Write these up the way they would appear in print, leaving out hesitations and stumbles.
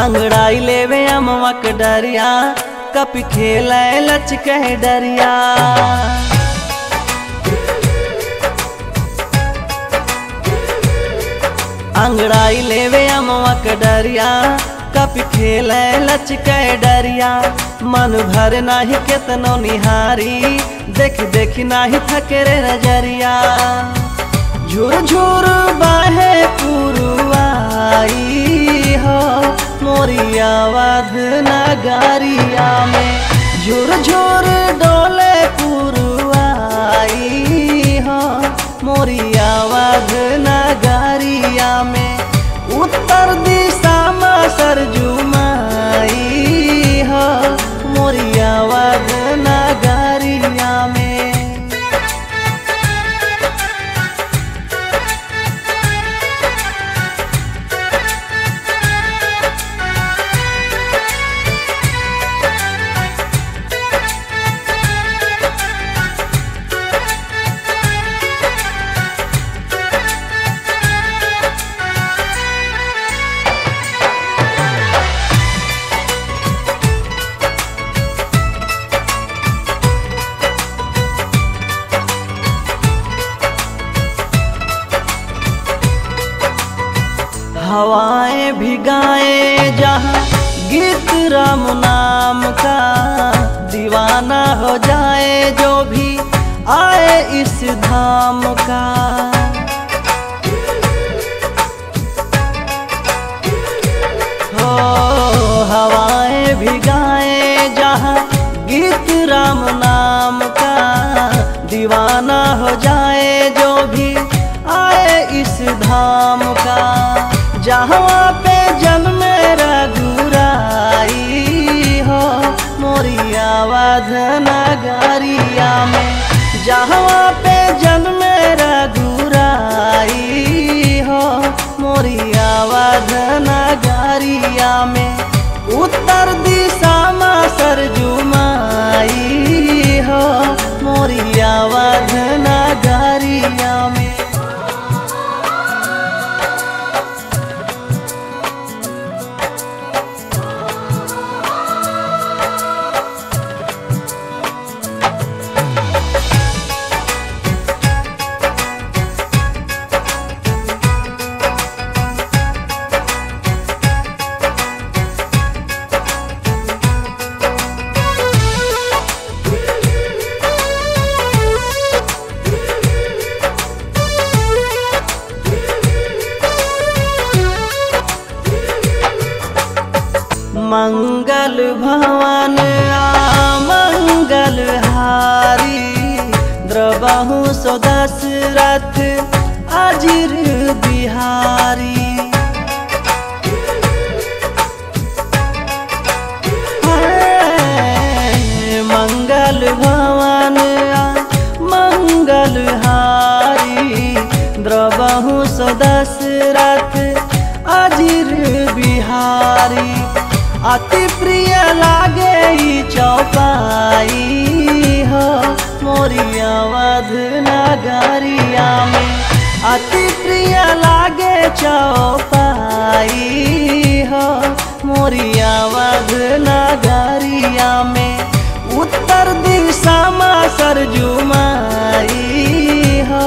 अंगड़ाई लेवे अमवा के डरिया कपी खेले लचके डरिया। अंगड़ाई लेवे अमवा के डरिया कपी खेले लचके डरिया। मन भर नाही केतनो निहारी देख देख नाही थके रे नजरिया। झुर झुर बाहे पुरवाई हो मोरी आवाज नगरिया में। झुर झुर डोले पुरवाई हो मोरी आवाज नगरिया में। उत्तर दिशा में सरजुमाई हो मोरी आवाज नगरिया में। हवाएं भिगाए जहाँ गीत राम नाम का। दीवाना हो जाए जो भी आए इस धाम का। हो हवाएं भिगाए जहाँ गीत राम नाम का। दीवाना हो जाए जो भी आए इस धाम का। जहाँ पे जन्मे रघुराई हो मोरी आवाज नगरिया में। जहाँ पे जन्मे रघुराई हो मोरी आवाज नगरिया में। उत्तर दिशा में सरजुमाई हो मोरी आवाज नगरिया में। मंगल भवन मंगल हारी। द्रबहु सो दशरथ अजिर बिहारी। मंगल भवन मंगल हारी। द्रबहु सो दशरथ अजिर बिहारी। अति प्रिय लागे चौपाई हो मोरी आवाज नगरिया में। अति प्रिय लागे चौपाई हो मोरी आवाज नगरिया में। उत्तर दिशा में सरजुमाई हो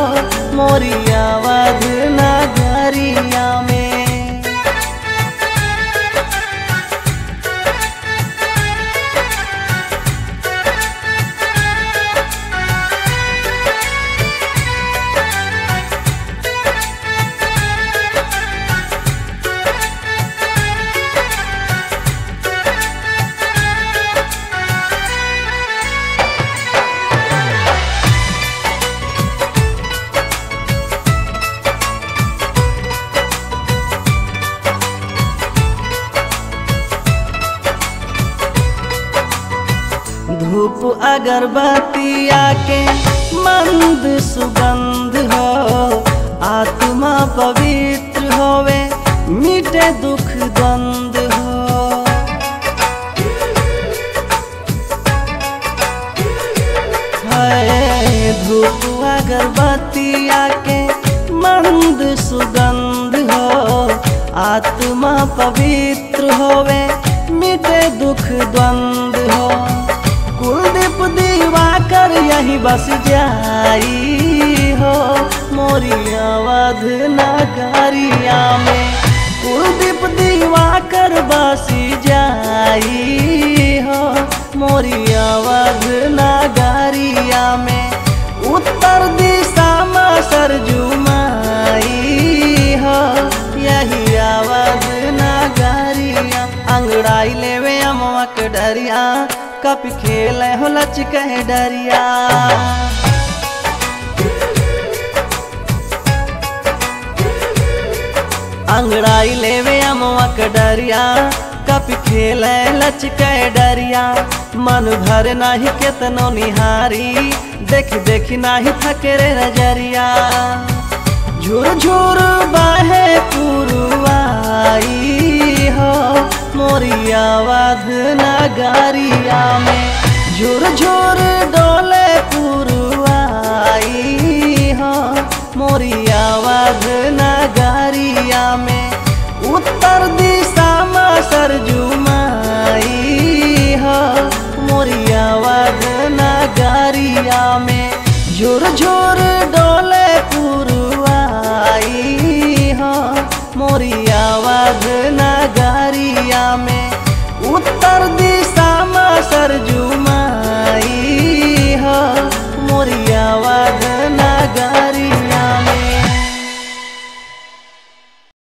मोरी आवाज नगरिया में। धूप अगरबत्तिया के मंद सुगंध हो। आत्मा पवित्र होवे मिटे दुख द्वंद हो। धूप अगरबत्तिया के मंद सुगंध हो। आत्मा पवित्र होवे मिटे दुख द्वंद हो। कुलदीप दिवाकर यही बस जाई हो मोरी अवध नगरिया में। कुलदीप दिवाकर बसी जाई हो मोरी अवध नगरिया में। उत्तर दिशा में सरजू माई हो यही अवध नगरिया। अंगड़ाई लेवे अमवा के डरिया कप खेले हो लचके डरिया। अंगड़ाई लेवे अमवा के डरिया कप खेले लचके डरिया। मन भर नाही केतनो निहारी देख देख नाही थके रे नजरिया। झुर झुर बहे पुरवाई हो मोरी अवध नगरिया में। झुर झुर डोले पुरवाई